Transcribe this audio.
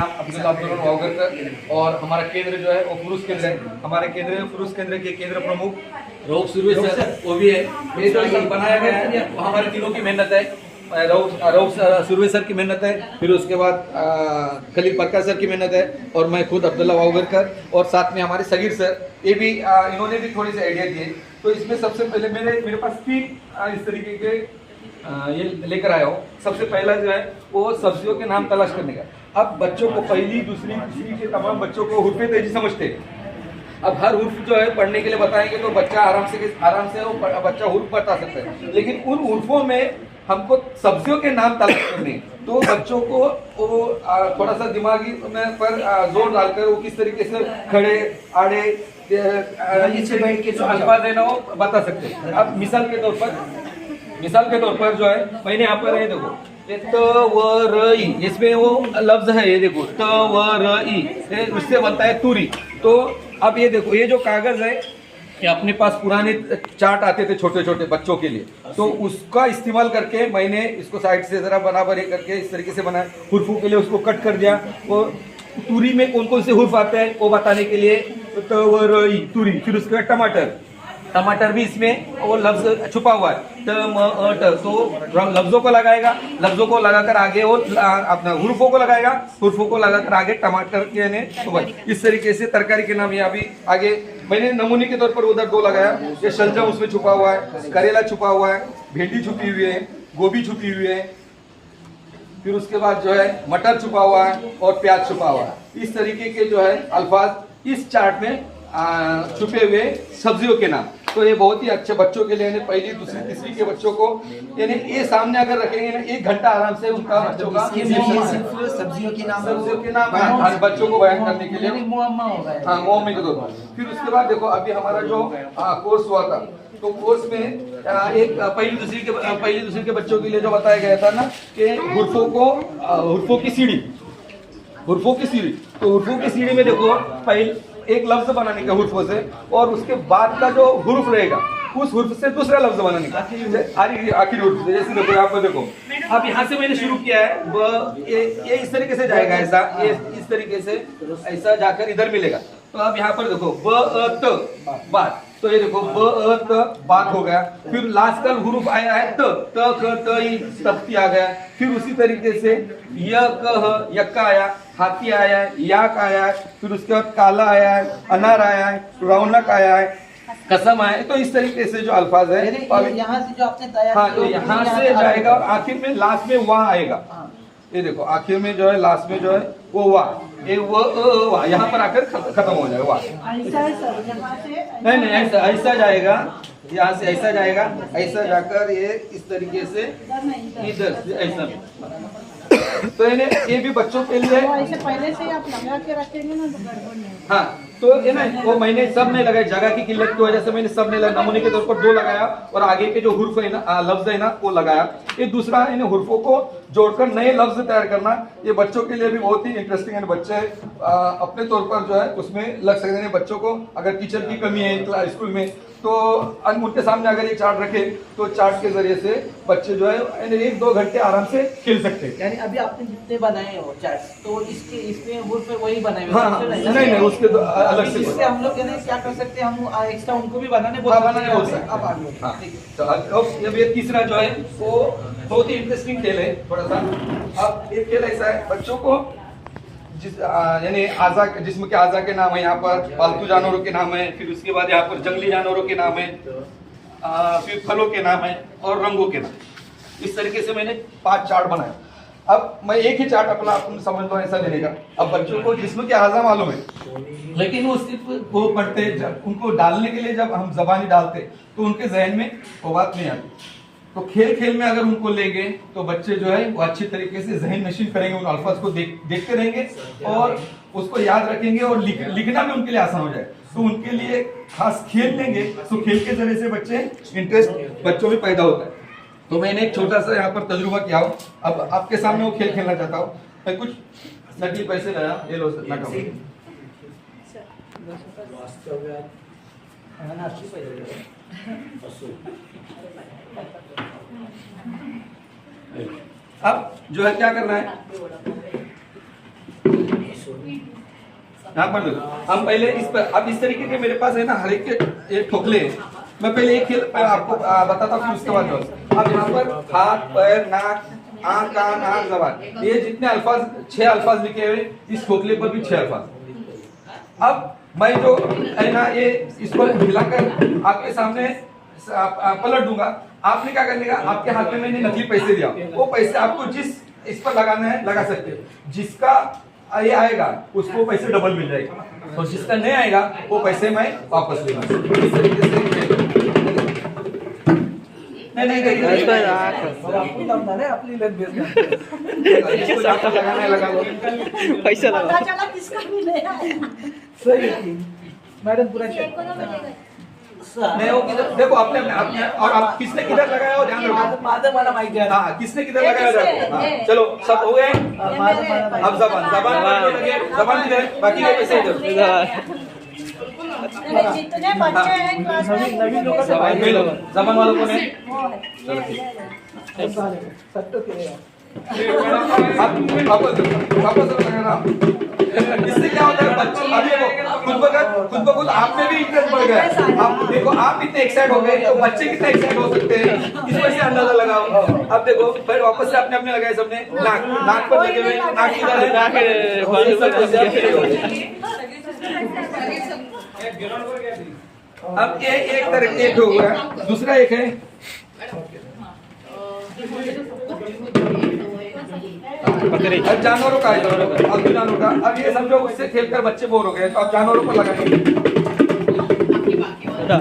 नाम अब्दुल वावगरकर और हमारा केंद्र जो है वो फुरुस केंद्र है। हमारे केंद्र फुरुस केंद्र के केंद्र प्रमुख रऊफ सुरवे सर वो भी है। ये जो सब बनाया गया है वो हमारे तीनों की मेहनत है। रऊफ सुरवे सर की मेहनत है, फिर उसके बाद खलील प्रकाश सर की मेहनत है और मैं खुद अब्दुल्ला वावगरकर और साथ में हमारे सगीर सर, ये भी इन्होंने भी थोड़ी सी आइडिया दिए। तो इसमें सबसे पहले मेरे पास 3 इस तरीके के ये लेकर आया हूँ। सबसे पहला जो है वो सब्जियों के नाम तलाश करने का। अब बच्चों को पहली दूसरी तीसरी के तमाम बच्चों को हुर्फे तेजी समझते हैं। अब हर हुर्फ जो है पढ़ने के लिए बताएंगे तो बच्चा आराम से वो बच्चा हुर्फ बता सकता है, लेकिन उन हुर्फों में हमको सब्जियों के नाम तलाश करने, तो बच्चों को वो थोड़ा सा दिमागी में पर जोर डालकर वो किस तरीके से खड़े आड़े बैठ के जो अल्फाज है ना वो बता सकते हैं। अब मिसाल के तौर पर जो है मैंने यहाँ पर देखो तवरई, इसमें वो लफ्ज है, ये देखो तवरई, उससे बनता है तुरी। तो अब ये देखो ये जो कागज है ये अपने पास पुराने चार्ट आते थे छोटे छोटे बच्चों के लिए, तो उसका इस्तेमाल करके मैंने इसको साइड से जरा बराबर ये करके इस तरीके से बनाया। हुर्फों के लिए उसको कट कर दिया। वो तुरी में कौन कौन से हुर्फ आते हैं वो बताने के लिए तवरई तुरी। फिर उसके बाद टमाटर भी इसमें वो लफ्ज छुपा हुआ है टमाटर, तो लफ्जों को लगाएगा, लफ्जों को लगाकर आगे वो अपना हुर्फों को लगाएगा, हुर्फों को लगाकर आगे टमाटर के ने तो इस तरीके से तरकारी के नाम यहाँ भी आगे मैंने नमूने के तौर पर उधर 2 लगाया। ये शलजम उसमें छुपा हुआ है, करेला छुपा हुआ है, भिंडी छुपी हुई है, गोभी छुपी हुई है, फिर उसके बाद जो है मटर छुपा हुआ है और प्याज छुपा हुआ है। इस तरीके के जो है अल्फाज इस चार्ट में छुपे हुए सब्जियों के नाम। तो ये बहुत ही अच्छे बच्चों के लिए, पहली दूसरी तीसरी के बच्चों को यानी ये सामने अगर रखेंगे ना 1 घंटा आराम से उनका बच्चों का सब्जियों के नाम बच्चों को बयान करने के लिए हाँ मुअम्मा के तौर पर। फिर उसके बाद देखो अभी हमारा जो कोर्स हुआ था, तो कोर्स में एक पहली दूसरी के बच्चों के लिए जो बताया गया था ना कि हुर्फों की सीढ़ी। तो हुर्फों की सीढ़ी में देखो पहले एक लफ्ज बनाने का हुर्फों से, और उसके बाद का जो हुर्फ रहेगा उस हुर्फ से दूसरा लफ्ज बनाने का आखिरी हुर्फ से। जैसे देखो यहाँ पर देखो अब यहाँ से मैंने शुरू किया है ये इस तरीके से जाएगा, ऐसा ये इस तरीके से ऐसा जाकर इधर मिलेगा। तो अब यहाँ पर देखो ब बात, तो ये देखो ब बात हो गया। फिर लास्ट का हुर्फ आया है तख्ती आ गया। फिर उसी तरीके से यक्का आया, हाथी आया है, याक आया है, फिर उसके बाद काला आया है, अनार आया है, रौनक आया है, कसम आया है। तो इस तरीके से जो अल्फाज है यहाँ से जो आपने तैयार हाँ, तो यहाँ से जाएगा और आखिर में लास्ट में वाह आएगा। ये देखो आखिर में जो है लास्ट में जो है वो वाह, ये वाह यहाँ पर आकर खत्म हो जाएगा वाह। नहीं ऐसा जाएगा, यहाँ से ऐसा जाएगा, ऐसा जाकर ये इस तरीके से इधर ऐसा। तो ये भी बच्चों के लिए ऐसे पहले से आप लगा के रखेंगे ना तो गड़बड़ नहीं। हाँ, तो ये ना वो मैंने सब नहीं लगाया, जगह की किल्लत की वजह से मैंने सब नहीं लगाया। नमूने के तौर पर 2 लगाया और आगे के जो हुर्फ है ना लफ्ज है ना वो लगाया। ये दूसरा इन हुर्फों को जोड़कर नए लफ्ज तैयार करना, ये बच्चों के लिए भी बहुत ही इंटरेस्टिंग है। बच्चे अपने तौर पर जो है उसमें लग सकते हैं। बच्चों को अगर टीचर की कमी है स्कूल में तो उनके सामने अगर ये चार्ट रखे तो चार्ट के जरिए से बच्चे जो है 1-2 घंटे आराम से खेल सकते हैं। यानी अभी आपने जितने बनाए हो चार्ट्स, तो इसमें हुर्फ वही बनाए हुए हाँ, नहीं उसके तो अलग से इससे हम लोग क्या कर सकते हैं, हम एक्स्ट्रा उनको भी बनाने बोल सकते हैं। अब आगे अब ये तीसरा जो है वो बहुत ही इंटरेस्टिंग खेल है थोड़ा सा। अब ये खेल ऐसा है बच्चों को यानी जिस्म के आज़ा के नाम है, यहाँ पर पालतू जानवरों के नाम है, फिर उसके बाद यहाँ पर जंगली जानवरों के नाम है, फिर फलों के नाम है और रंगों के नाम। इस तरीके से मैंने 5 चार्ट बनाए। अब मैं एक ही चार्ट अपना समझ लो ऐसा लेने का। अब बच्चों को जिस्म के आज़ा मालूम है, लेकिन वो सिर्फ वो पढ़ते जब उनको डालने के लिए जब हम जबानी डालते तो उनके जहन में वो बात नहीं आती। तो खेल में अगर उनको लेंगे तो बच्चे जो है वो अच्छी तरीके से जहन नशीन करेंगे, उन अल्फाज को देखते रहेंगे और उसको याद रखेंगे और लिखना भी उनके लिए आसान हो जाए। तो उनके लिए खास खेल लेंगे तो खेल के जरिए से बच्चे इंटरेस्ट बच्चों में पैदा होता है। तो मैंने एक छोटा सा यहाँ पर तजुर्बा किया हो। अब आपके सामने वो खेल खेलना चाहता हूँ। मैं कुछ नकली पैसे लाया, ये लो अब जो है क्या करना है, नाक पर देखो, हम पहले इस पर, अब इस तरीके के मेरे पास है ना हर एक के एक ठोकले हैं। मैं पहले एक खेल आपको बताता हूँ, फिर उसके बाद अब यहाँ पर हाथ, पैर, नाक, आंख, कान, आंख, जबान, ये जितने अल्फाज 6 अल्फाज लिखे हुए, इस ठोकले पर भी 6 अल्फाज। अब मैं जो है ना ये इसको हिलाकर आपके सामने पलट दूंगा। आपने क्या करने का, आपके हाथ में मैंने नकली पैसे दिया, वो पैसे आपको जिस इस पर लगाना है लगा सकते हो। जिसका ये आएगा उसको पैसे डबल मिल जाएगा, और जिसका नहीं आएगा वो पैसे मैं वापस लेगा। इस तरीके से नहीं आपको दमदार है, अपनी लग इसको जाकर लगाना है लगा लो। पैसा पता लगा चला किसका भी नहीं आया। सही है मैडम, पूरा चेक नहीं वो किधर देखो, आपने और आप किसने किधर लगाया हो ध्यान रखो। माझं मला माहिती आहे. हाँ किसने किधर लगाया ध्यान रखो। चलो सब हो गए। अब जबान पर लगे, जबान किधर है, बाकी के पैसे इधर। जितने बच्चे हैं क्लास में नवीन लोगों से जबान वालों को नहीं। वो है, ये सट्टो केलेला. अब वापस लगाना। इससे क्या होता है बच्चे अभी खुद ब खुद आप में भी इंटरेस्ट बढ़ गया है। आप देखो, आप इतने एक्साइट हो गए तो बच्चे कितने एक्साइट हो सकते हैं, इस वजह से अंदाजा लगाओ। अब देखो फिर वापस से अपने अपने लगाए सबने। नाक पर लगे हुए, नाक किधर है, नाक अब ये एक तरह एक हो गया, दूसरा एक है अब जानवरों का है, अब जानवरों का। अब ये समझो उससे खेलकर बच्चे बोर हो गए तो अब जानवरों पर लगाएंगे।